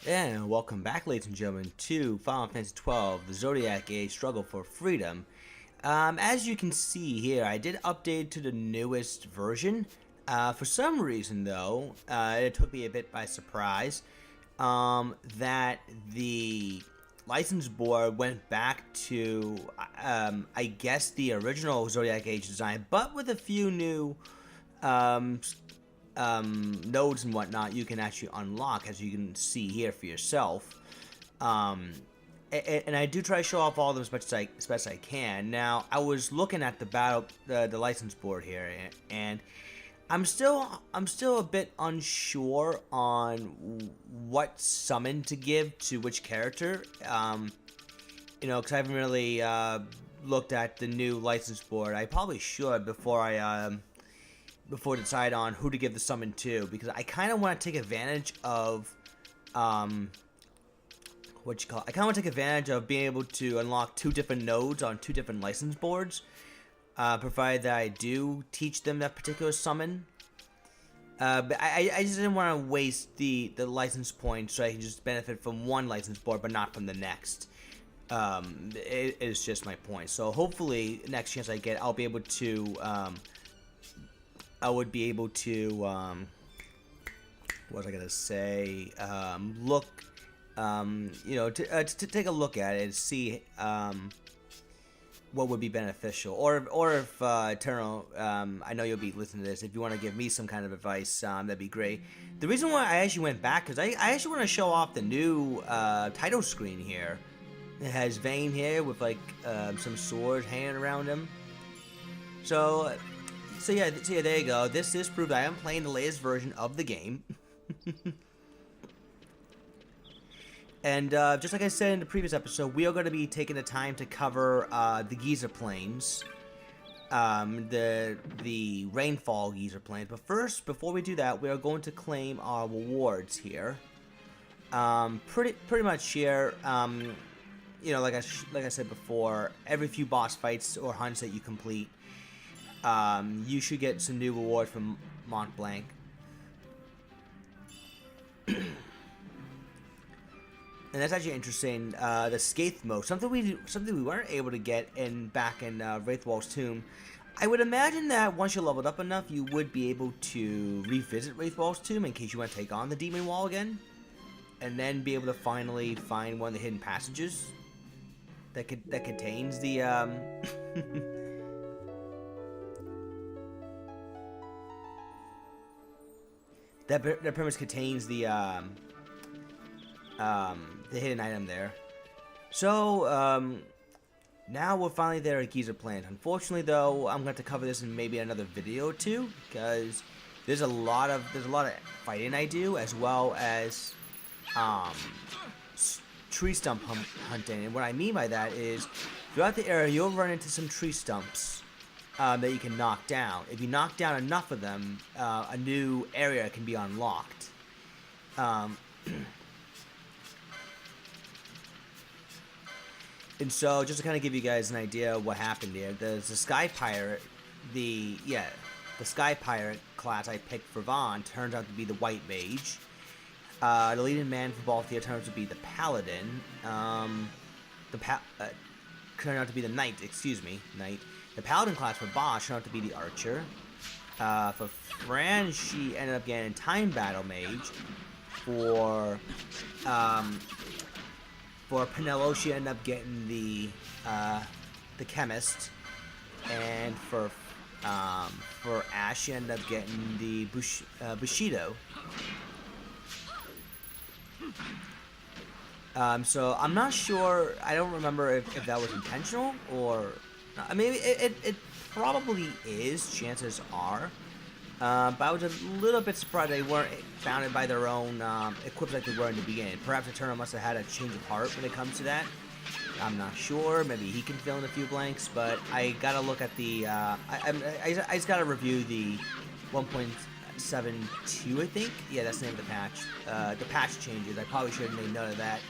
And welcome back, ladies and gentlemen, to Final Fantasy XII, the Zodiac Age Struggle for Freedom. As you can see here, I did update to the newest version. For some reason, though, it took me a bit by surprise that the license board went back to, I guess, the original Zodiac Age design, but with a few new nodes and whatnot you can actually unlock, as you can see here for yourself. And I do try to show off all of them as best I can. Now, I was looking at the license board here, and I'm still a bit unsure on what summon to give to which character. Because I haven't really looked at the new license board. I probably should before I decide on who to give the summon to, because I kind of want to take advantage of I kind of want to take advantage of being able to unlock two different nodes on two different license boards, provided that I do teach them that particular summon. But I just didn't want to waste the license points, so I can just benefit from one license board but not from the next. It is just my point. So hopefully next chance I get, I'll be able to what was I gonna say? Look, to take a look at it and see what would be beneficial, or if Eternal, I know you'll be listening to this. If you want to give me some kind of advice, that'd be great. The reason why I actually went back, because I actually want to show off the new title screen here. It has Vayne here with like some swords hanging around him. So yeah, there you go. This proves I am playing the latest version of the game. And just like I said in the previous episode, we are going to be taking the time to cover the Giza Plains, the Rainfall Giza Plains. But first, before we do that, we are going to claim our rewards here. Pretty much here. Like I said before, every few boss fights or hunts that you complete, you should get some new reward from Mont Blanc. And that's actually interesting. The Skaith mode, something we weren't able to get back in Wraithwall's Tomb. I would imagine that once you leveled up enough, you would be able to revisit Wraithwall's Tomb in case you want to take on the Demon Wall again, and then be able to finally find one of the hidden passages that contains the that pretty much contains the hidden item there. So now we're finally there at Giza Plains. Unfortunately, though, I'm going to cover this in maybe another video or two, because there's a lot of fighting I do, as well as tree stump hunting. And what I mean by that is, throughout the area, you'll run into some tree stumps that you can knock down. If you knock down enough of them, a new area can be unlocked. And so, just to kind of give you guys an idea of what happened here, the Sky Pirate, the Sky Pirate class I picked for Vaughn turns out to be the White Mage. The leading man for Balthea turns out to be the Paladin. Turned out to be the Knight. Knight. The Paladin class for Bosch turned out to be the Archer. For Fran, she ended up getting Time Battle Mage. For Penelo, she ended up getting the Chemist, and for Ash, she ended up getting the Bushido. So I'm not sure. I don't remember if that was intentional, or I mean, it probably is. Chances are. But I was a little bit surprised they weren't founded by their own equipped like they were in the beginning. Perhaps Eternal must have had a change of heart when it comes to that. I'm not sure. Maybe he can fill in a few blanks. But I gotta look at the. I just gotta review the 1.72. I think. Yeah, that's the name of the patch. The patch changes. I probably should have made note of that.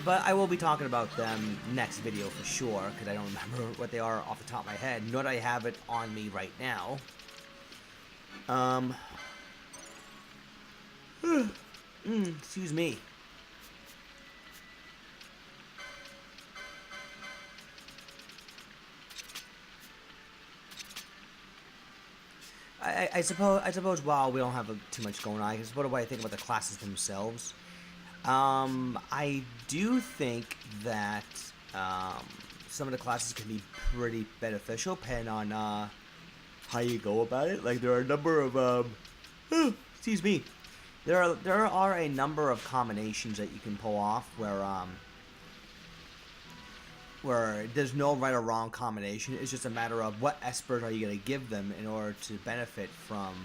But I will be talking about them next video for sure, because I don't remember what they are off the top of my head, nor do I have it on me right now. Excuse me. I suppose while we don't have too much going on, I guess what do I think about the classes themselves? I do think that some of the classes can be pretty beneficial depending on how you go about it. Like there are a number of excuse me. There are a number of combinations that you can pull off where there's no right or wrong combination. It's just a matter of what espers are you going to give them in order to benefit from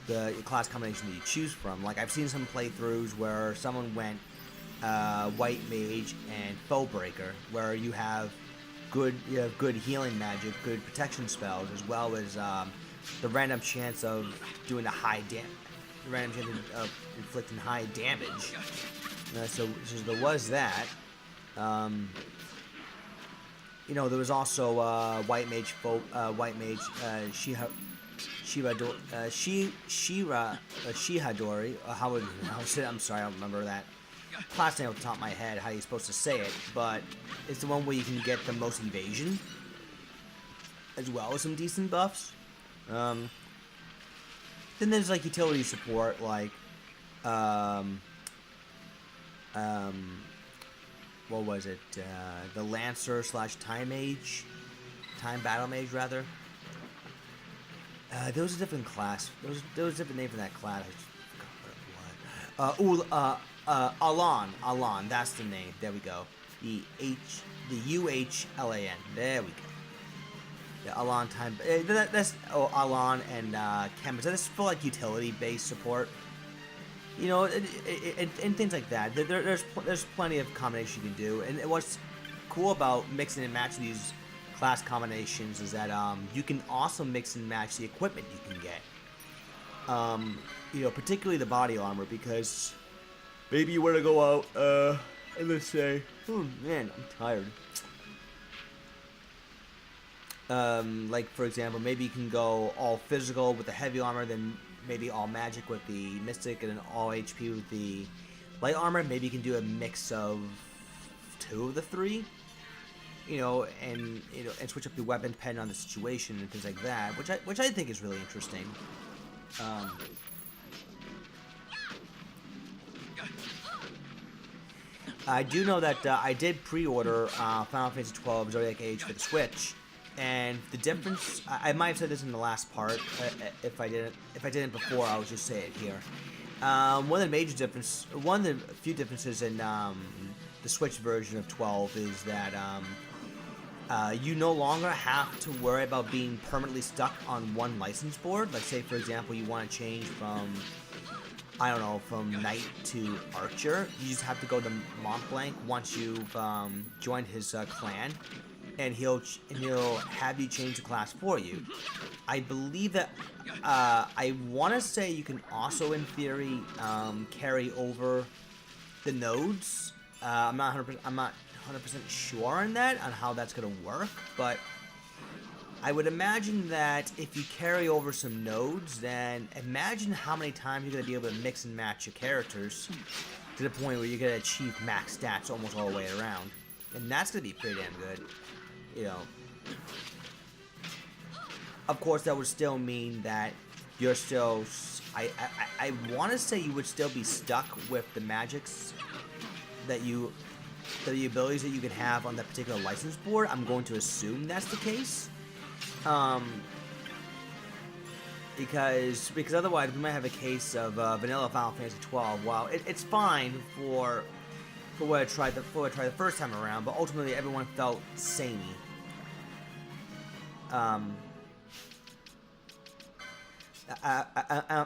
the class combination that you choose from. Like I've seen some playthroughs where someone went White Mage and Foe Breaker, where you have good healing magic, good protection spells, as well as the random chance of doing the random chance of inflicting high damage. So there was that. There was also White Mage, Shihadori. I'm sorry, I don't remember that class name off the top of my head, how you're supposed to say it, but it's the one where you can get the most evasion, as well as some decent buffs. Then there's like utility support, like, what was it? The Lancer / Time Battle Mage, rather. There was a different class. There was a different name for that class. I forgot what it was. Alon. That's the name. There we go. The UHLAN. There we go. Yeah, Alon Time. Alon and Chemis. That's for like utility-based support. And things like that. There's plenty of combinations you can do. And what's cool about mixing and matching these class combinations is that you can also mix and match the equipment you can get. Particularly the body armor, because maybe you want to go out and let's say, oh man, I'm tired. Like for example, maybe you can go all physical with the heavy armor, then maybe all magic with the mystic, and then all HP with the light armor. Maybe you can do a mix of 2 of the 3. And switch up your weapon depending on the situation and things like that, which I think is really interesting. I do know that I did pre-order Final Fantasy 12 Zodiac Age for the Switch, and the difference, I might have said this in the last part. If I didn't before, I'll just say it here. One of the few differences in the Switch version of 12 is that you no longer have to worry about being permanently stuck on one license board. Like say for example you want to change from, I don't know, from Knight to Archer. You just have to go to Montblanc once you've joined his clan, and he'll have you change the class for you. I believe that I want to say you can also in theory carry over the nodes. I'm not 100% sure on that, on how that's going to work, but I would imagine that if you carry over some nodes, then imagine how many times you're going to be able to mix and match your characters to the point where you're going to achieve max stats almost all the way around. And that's going to be pretty damn good, Of course, that would still mean that you're still... I want to say you would still be stuck with the magics that the abilities that you can have on that particular license board. I'm going to assume that's the case. Because otherwise we might have a case of vanilla Final Fantasy 12. Well, it's fine for what I tried the first time around, but ultimately everyone felt samey. I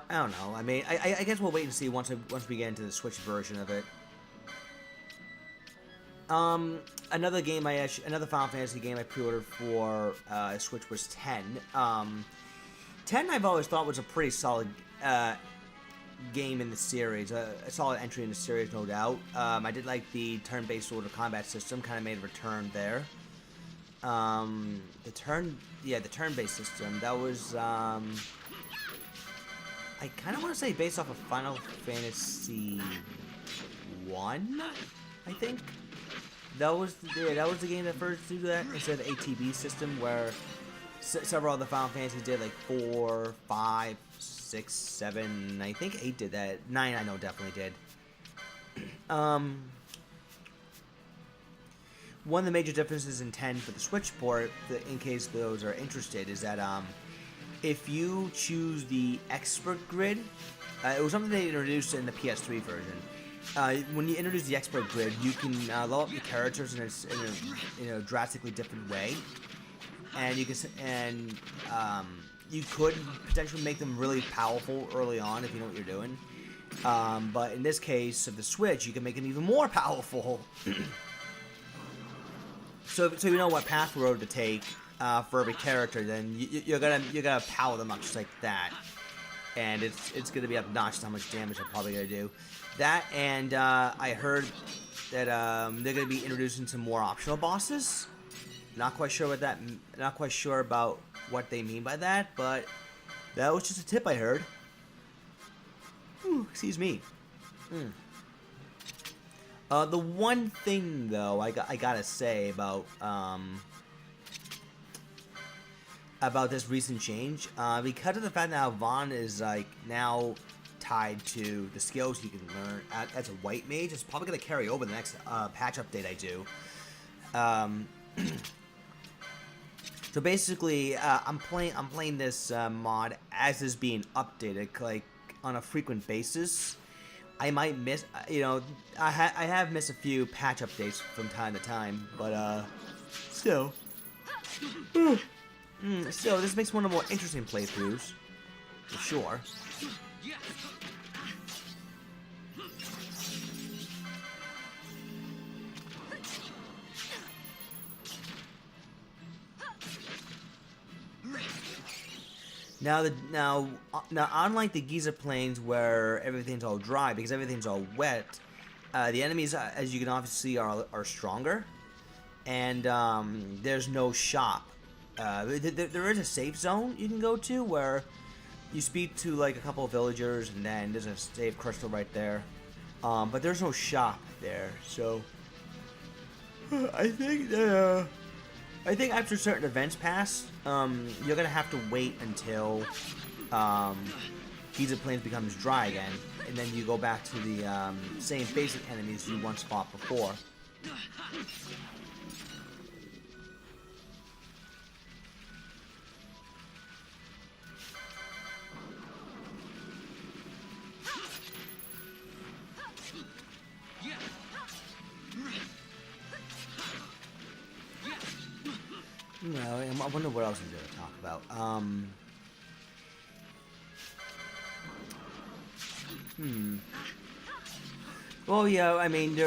don't know. I mean, I guess we'll wait and see once we get into the Switch version of it. Another Final Fantasy game I pre-ordered for Switch was 10. 10 I've always thought was a pretty solid game in the series, a solid entry in the series, no doubt. I did like the turn-based sort of combat system, kind of made a return there. The turn-based system, that was I kind of want to say based off of Final Fantasy 1, I think. That was the game that first did that instead of the ATB system, where several other Final Fantasies did, like 4, 5, 6, 7. I think 8 did that. 9, I know, definitely did. One of the major differences in 10 for the Switch port, in case those are interested, is that if you choose the Expert Grid, it was something they introduced in the PS3 version. When you introduce the Expert Grid, you can level up the characters in a drastically different way, and you could potentially make them really powerful early on if you know what you're doing. But in this case of the Switch, you can make them even more powerful. So you know what path road to take for every character, then you're gonna power them up just like that, and it's gonna be obnoxious how much damage they're probably gonna do. That, and I heard that they're gonna be introducing some more optional bosses. Not quite sure about what they mean by that, but that was just a tip I heard. Ooh, excuse me. The one thing though I gotta say about this recent change, because of the fact that Vaughn is like now tied to the skills you can learn as a white mage, it's probably gonna carry over the next patch update I do. So basically, I'm playing this mod as is being updated, like on a frequent basis. I might miss, I have missed a few patch updates from time to time, but still, this makes one of the more interesting playthroughs, for sure. Now, unlike the Giza Plains where everything's all dry because everything's all wet, the enemies, as you can obviously see, are stronger, and there's no shop. There is a safe zone you can go to where you speak to like a couple of villagers, and then there's a save crystal right there, but there's no shop there. So I think after certain events pass, you're gonna have to wait until Giza Plains becomes dry again, and then you go back to the same basic enemies you once fought before. No, I wonder what else is there to talk about. Well, yeah, I mean,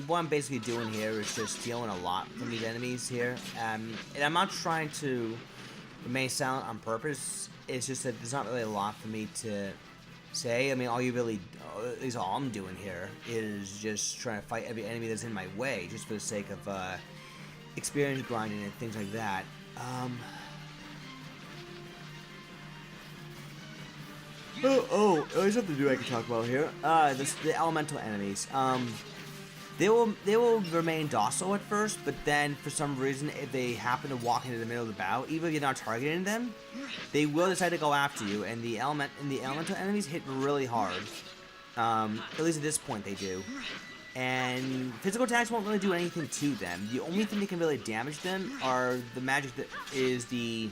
what I'm basically doing here is just stealing a lot from these enemies here. And I'm not trying to remain silent on purpose. It's just that there's not really a lot for me to say. I mean, all I'm doing here is just trying to fight every enemy that's in my way, just for the sake of, experience grinding and things like that. There's something new I can talk about here. The elemental enemies. They will remain docile at first, but then for some reason, if they happen to walk into the middle of the battle, even if you're not targeting them, they will decide to go after you. And the elemental enemies hit really hard. At least at this point, they do. And physical attacks won't really do anything to them. The only thing that can really damage them are the magic that is the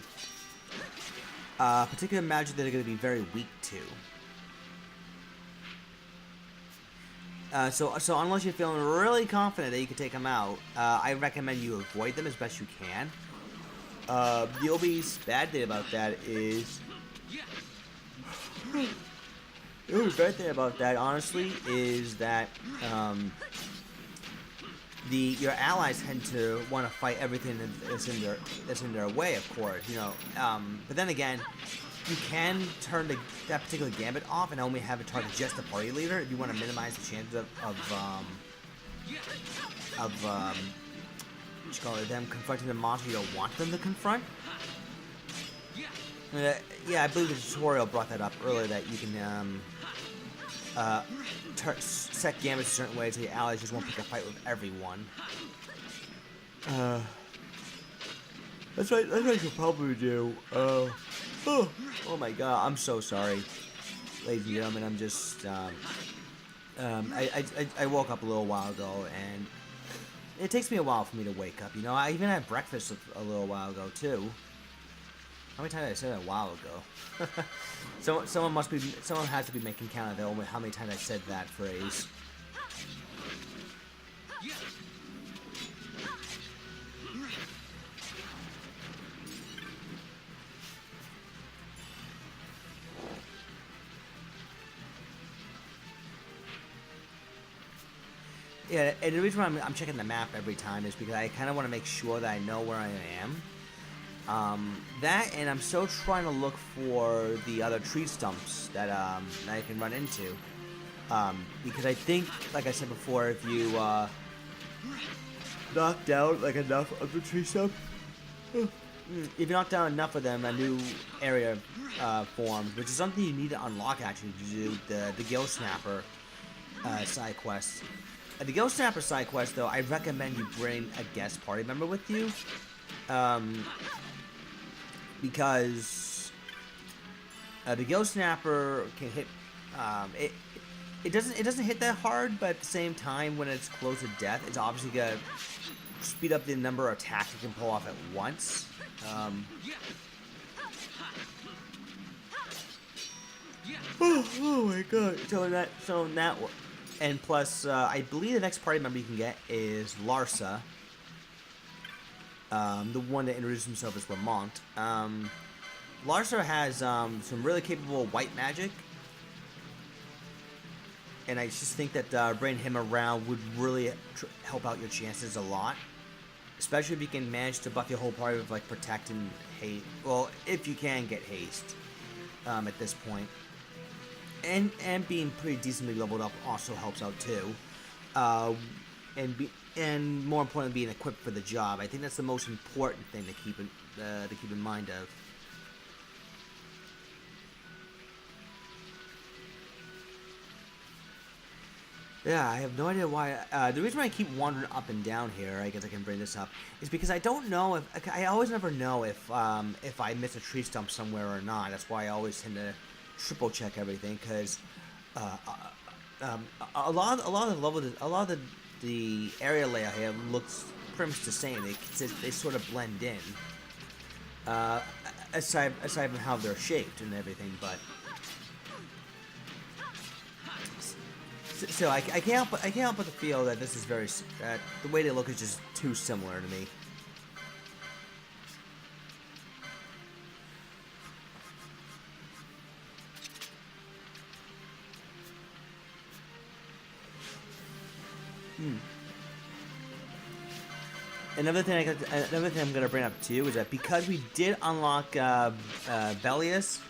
particular magic that they're going to be very weak to. So unless you're feeling really confident that you can take them out, I recommend you avoid them as best you can. The only bad thing about that is... The only bad thing about that, honestly, is that your allies tend to want to fight everything that's in their way, of course, But then again, you can turn that particular gambit off and only have it target just the party leader if you want to minimize the chances of them confronting the monster you don't want them to confront. Yeah, I believe the tutorial brought that up earlier, that you can set gambits a certain way so your allies just won't pick a fight with everyone. That's what I should probably do. Oh my god, I'm so sorry, ladies and gentlemen. I'm just I woke up a little while ago, and it takes me a while for me to wake up. You know, I even had breakfast a little while ago too. How many times did I say that a while ago? Someone has to be making count of that, how many times I said that phrase. Yeah, and the reason why I'm checking the map every time is because I kind of want to make sure that I know where I am. That, and I'm still trying to look for the other tree stumps that I can run into. Because I think, like I said before, if you knock down like enough of the tree stump, if you knock down enough of them, a new area forms, which is something you need to unlock actually to do the Gill Snapper side quest. The Gill Snapper side quest, though, I recommend you bring a guest party member with you. Because the Gill Snapper can hit. It doesn't hit that hard, but at the same time, when it's close to death, it's obviously gonna speed up the number of attacks you can pull off at once. Oh my god! So that, and plus, I believe the next party member you can get is Larsa. The one that introduced himself as Lamont. Larsa has some really capable white magic, and I just think that bringing him around would really help out your chances a lot, especially if you can manage to buff your whole party with like protect and haste. Well, if you can get haste at this point, and being pretty decently leveled up also helps out too. And more importantly, being equipped for the job. I think that's the most important thing to keep in mind of. Yeah, I have no idea why. The reason why I keep wandering up and down here, I guess I can bring this up, is because I don't know if I always never know if I miss a tree stump somewhere or not. That's why I always tend to triple check everything, because a lot of the area layout here looks pretty much the same. They sort of blend in, aside from how they're shaped and everything. But still, I can't help but to feel that this is the way they look is just too similar to me. Another thing I'm gonna bring up too is that because we did unlock Bellius,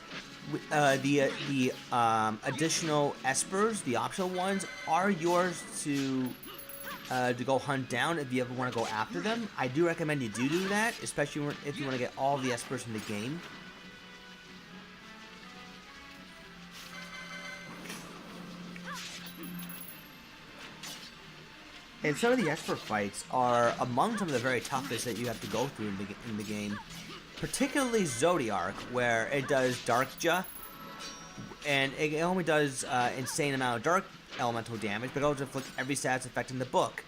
the additional espers, the optional ones, are yours to go hunt down if you ever want to go after them. I do recommend you do that, especially if you want to get all the espers in the game. And some of the Esper fights are among some of the very toughest that you have to go through in the game. Particularly Zodiark, where it does Darkja, and it only does insane amount of dark elemental damage, but it also inflicts every status effect in the book.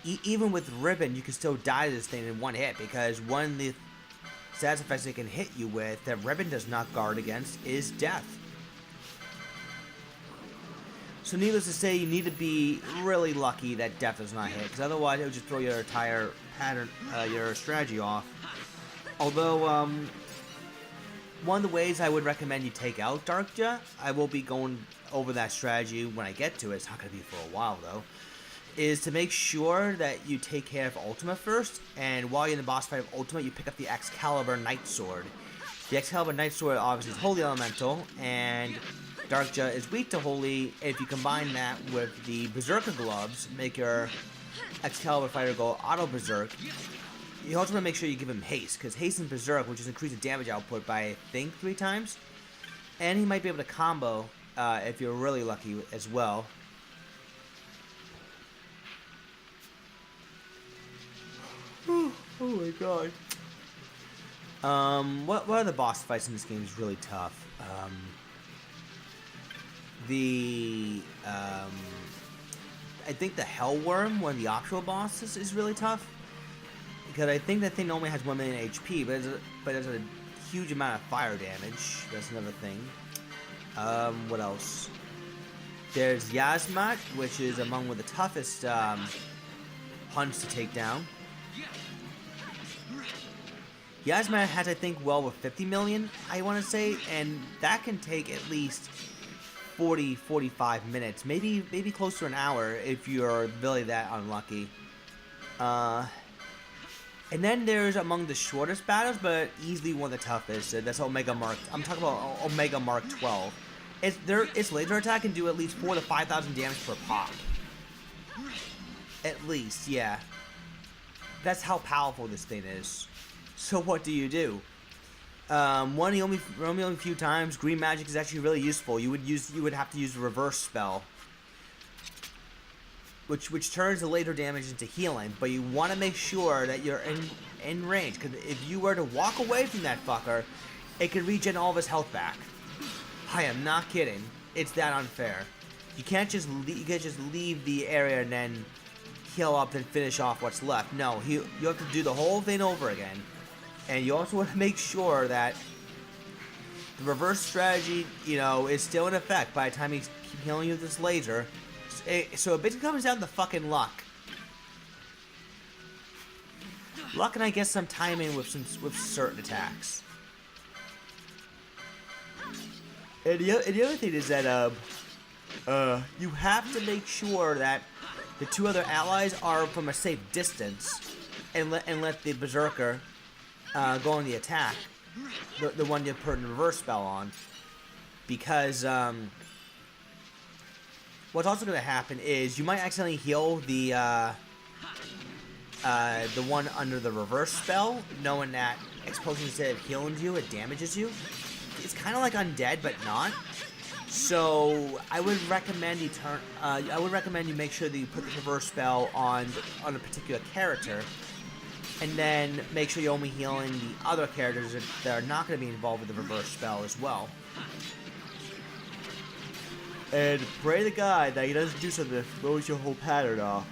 Even with Ribbon, you can still die to this thing in one hit, because one of the status effects it can hit you with that Ribbon does not guard against is Death. So needless to say, you need to be really lucky that Death does not hit, because otherwise it would just throw your entire pattern, your strategy off. Although, one of the ways I would recommend you take out Darkja, I will be going over that strategy when I get to it, it's not going to be for a while though, is to make sure that you take care of Ultima first, and while you're in the boss fight of Ultima, you pick up the Excalibur Night Sword. The Excalibur Night Sword obviously is Holy Elemental, and Darkja is weak to Holy. If you combine that with the Berserker Gloves, make your Excalibur fighter go auto Berserk, you also want to make sure you give him haste, because haste and berserk, which is increase the damage output by, I think, 3 times. And he might be able to combo if you're really lucky as well. Oh my god. What are the boss fights in this game is really tough. I think the Hellworm, one of the optional bosses, is really tough. Because I think that thing only has 1 million HP, but there's a huge amount of fire damage. That's another thing. What else? There's Yasmat, which is among one of the toughest hunts to take down. Yasmat has, I think, well over 50 million, I want to say, and that can take at least 40-45 minutes, maybe close to an hour if you're really that unlucky. And then there's among the shortest battles, but easily one of the toughest. That's Omega Mark. I'm talking about Omega Mark 12. Its laser attack can do at least 4,000 to 5,000 damage per pop. At least, yeah. That's how powerful this thing is. So what do you do? One of the only few times green magic is actually really useful. You would have to use a reverse spell, which turns the laser damage into healing. But you want to make sure that you're in range, because if you were to walk away from that fucker, it could regen all of his health back. I am not kidding. It's that unfair. You can't just leave the area and then heal up and finish off what's left. No, you have to do the whole thing over again. And you also want to make sure that the reverse strategy, is still in effect by the time he's healing you with this laser. So it basically comes down to fucking luck. Luck and I guess some timing with certain attacks. And the other thing is that you have to make sure that the 2 other allies are from a safe distance, and let the berserker go on the attack, the one you put in the reverse spell on, because what's also going to happen is you might accidentally heal the one under the reverse spell, knowing that explosion, instead of healing you, it damages you. It's kind of like undead, but not. So I would recommend you make sure that you put the reverse spell on a particular character, and then make sure you're only healing the other characters that are not going to be involved with the reverse spell as well. And pray to God that he doesn't do something that throws your whole pattern off.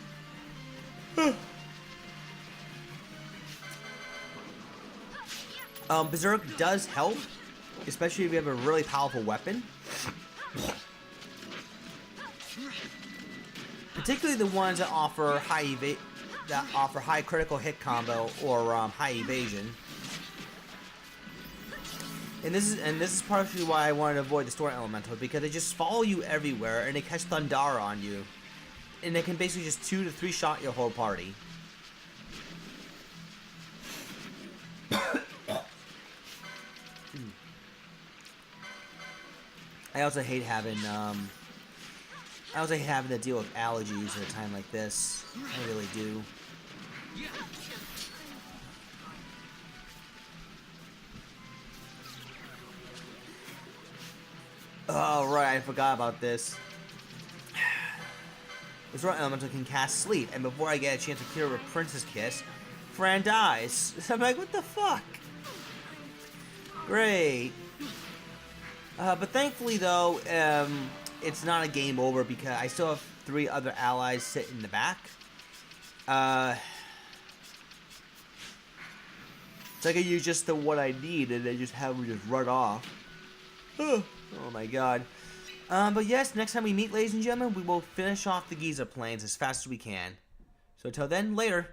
Berserk does help, especially if you have a really powerful weapon. Particularly the ones that offer high critical hit combo or high evasion. And this is partially why I wanted to avoid the Storm Elemental, because they just follow you everywhere and they catch Thundara on you, and they can basically just 2 to 3 shot your whole party. I also hate having to deal with allergies at a time like this. I really do. Oh, right, I forgot about this. The Storm Elemental can cast Sleep, and before I get a chance to cure a Princess Kiss, Fran dies. So I'm like, what the fuck? Great. But thankfully, though, it's not a game over, because I still have 3 other allies sitting in the back. So I can use just the one I need, and then just have them just run off. Oh my god. But yes, next time we meet, ladies and gentlemen, we will finish off the Giza Plains as fast as we can. So until then, later.